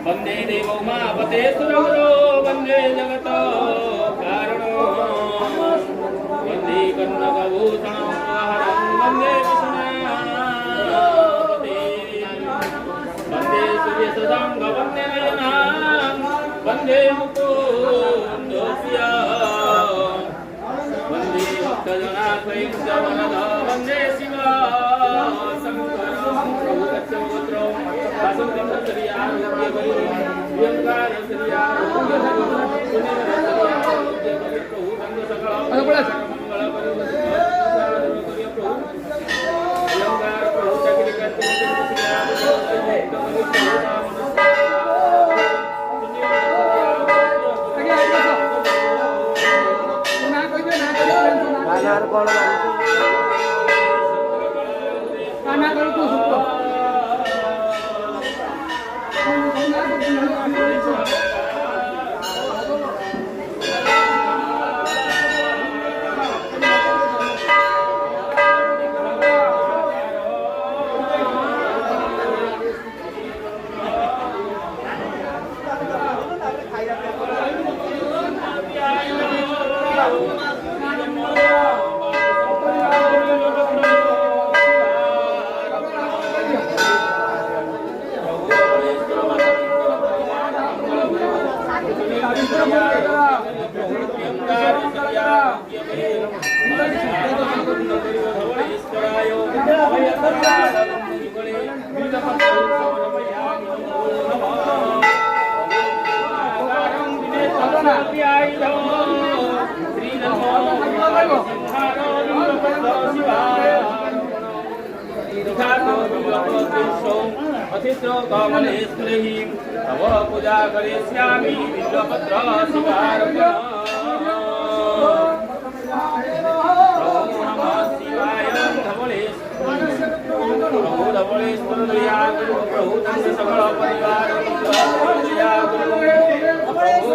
वंदे देवो मापते सुरगुरो वंदे जगत कारणो वंदे कन्नकभूषणं वंदे विष्णुपते वंदे सूर्यसदांग वंदे नयनां वंदे मुकुन्दप्रिया वंदे भक्तजनाश्रयं च वरद वंदे शिवा शङ्करं प्रभुगच्छपुत्रं वासुदेवं तव पूजा करिष्यामि बिल्वपत्र शिवार्पण शिवाय धवलेश्वर दया गुरु प्रभु सकल परिवार दया गुरु प्रभु